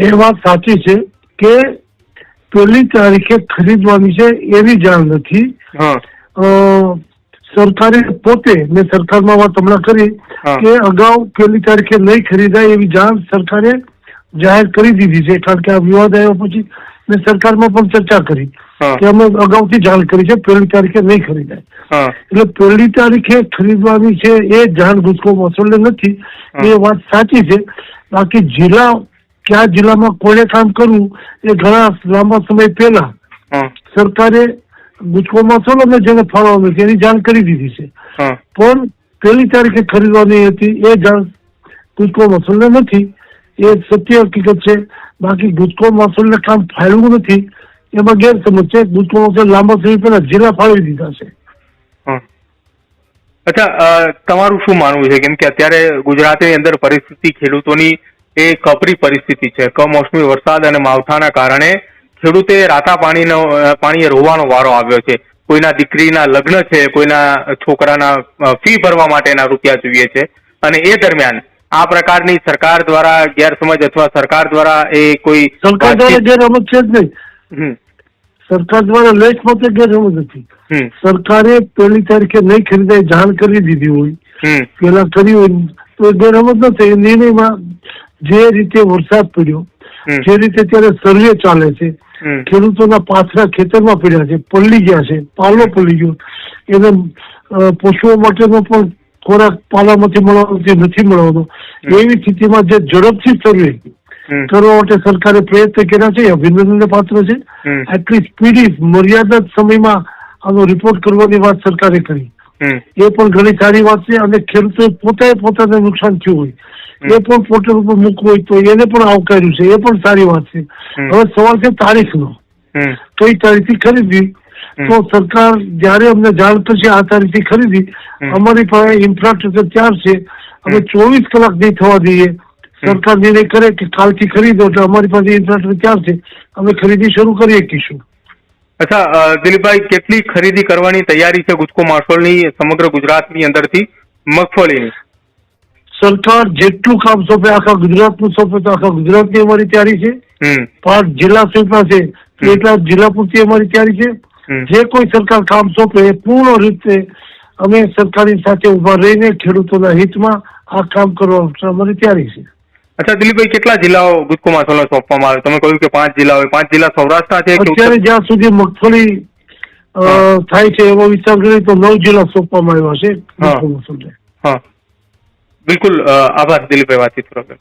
એ વાત સાચી છે કે 1લી તારીખે ખરીદવાની છે એવી જાણ નથી. સરકારે પોતે મેં સરકારમાં વાત હમણાં કરી કે અગાઉ 1લી તારીખે નહીં ખરીદાય એવી જાણ સરકારે જાહેર કરી દીધી છે. કારણ કે આ વિવાદ આવ્યો પછી મેં સરકારમાં પણ ચર્ચા કરી કે અમે અગાઉથી જાણ કરી છે 1લી તારીખે નહીં ખરીદાય. એટલે 1લી તારીખે ખરીદવાની છે એ જાણ ગુજકો મહોત્સવને નથી, એ વાત સાચી છે. બાકી જિલ્લા કયા જિલ્લામાં કોને કામ કરવું એ ઘણા લાંબા સમય પહેલા સરકારે ગુજકો મહોત્સવ અને જેને ફાળવવાનું છે એની જાણ કરી દીધી છે. પણ 1લી તારીખે ખરીદવાની હતી એ જાણ ગુજકો મહોત્સવને નથી, એ સત્ય હકીકત છે. બાકી ગુજકો મહોત્સવને કામ ફાળવું નથી એમાં ગેરસમજ છે. ગુજકો મહોત્સવ લાંબા સમય પહેલા જિલ્લા ફાળવી દીધા છે. અચ્છા, તમારું શું માનવું છે? કેમ કે અત્યારે ગુજરાતની અંદર પરિસ્થિતિ ખેડૂતોની એ કપરી પરિસ્થિતિ છે. કમોસમી વરસાદ અને માવઠાના કારણે ખેડૂતે રાતા પાણીએ રોવાનો વારો આવ્યો છે. કોઈના દીકરીના લગ્ન છે, કોઈના છોકરાના ફી ભરવા માટેના રૂપિયા જોઈએ છે, અને એ દરમિયાન આ પ્રકારની સરકાર દ્વારા ગેરસમજ અથવા સરકાર દ્વારા એ કોઈ સરકાર દ્વારા ગેરસમજ છે જ નહીં. સરકાર દ્વારા લેખ મતે ગેરસમજ નથી. સરકારે 1લી તારીખે નહીં ખરીદાય જાણ કરી દીધી હોય, પેલા કરી હોય તો ગેરસમજ નથી. નિર્ણયમાં જે રીતે વરસાદ પડ્યો, જે રીતે ત્યારે સર્વે ચાલે છે, ખેડૂતોના પાથરા ખેતરમાં પડ્યા છે, પલળી ગયા છે, પાલો પલળી ગયો, એને પશુઓ માટેનો પણ ખોરાક પાલામાંથી મળવાનો નથી મળવાનો, એવી સ્થિતિમાં જે ઝડપથી સર્વે કરવા માટે સરકારે પ્રયત્ન કર્યા છે, અભિનંદનને પાત્ર છે. આટલી સ્પીડી મર્યાદિત સમયમાં આનો રિપોર્ટ કરવાની વાત સરકારે કરી, એ પણ ઘણી સારી વાત છે. અને ખેડૂતોએ પોતાને નુકસાન થયું હોય એ પણ પોર્ટલ ઉપર મૂકવું હોય તો એને પણ આવકાર્યું છે, એ પણ સારી વાત છે. હવે સવાલ છે તારીખનો, કઈ તારીખથી ખરીદવી. તો સરકાર જયારે અમને જાણ કરશે આ તારીખથી ખરીદી, અમારી પાસે ઇન્ફ્રાસ્ટ્રક્ચર તૈયાર છે, અમે 24 કલાક નહીં થવા દઈએ. સરકાર નિર્ણય કરે કે કાલથી ખરીદો એટલે અમારી પાસે ઇન્ફ્રાસ્ટ્રક્ચર તૈયાર છે, અમે ખરીદી શરૂ કરી શકીશું. અચ્છા દિલીપભાઈ, કેટલી ખરીદી કરવાની તૈયારી છે ગુજકો મહોત્સવની સમગ્ર ગુજરાતની અંદરથી મગફળીની? સરકાર જેટલું કામ સોંપે આખા ગુજરાતનું સોંપે તો આખા ગુજરાતની અમારી તૈયારી છે. 5 જિલ્લા સોંપ્યા છે એટલા જિલ્લા પૂરતી અમારી તૈયારી છે. જે કોઈ સરકાર કામ સોંપે એ પૂર્ણ રીતે અમે સરકારની સાથે ઉભા રહીને ખેડૂતોના હિતમાં આ કામ કરવા અમારી તૈયારી છે. અચ્છા દિલીપભાઈ, કેટલા જિલ્લાઓ ગુજકો મહોત્સવને સોંપવામાં આવે? તમે કહ્યું કે 5 જિલ્લાઓ, 5 જિલ્લા સૌરાષ્ટ્રના છે. અત્યારે જ્યાં સુધી મગફળી થાય છે એવો વિચાર કરીએ તો 9 જિલ્લા સોંપવામાં આવ્યા છે ગુજકો મહોત્સવને. બિલકુલ, આભાર દિલીપભાઈ વાતચીત કરવા.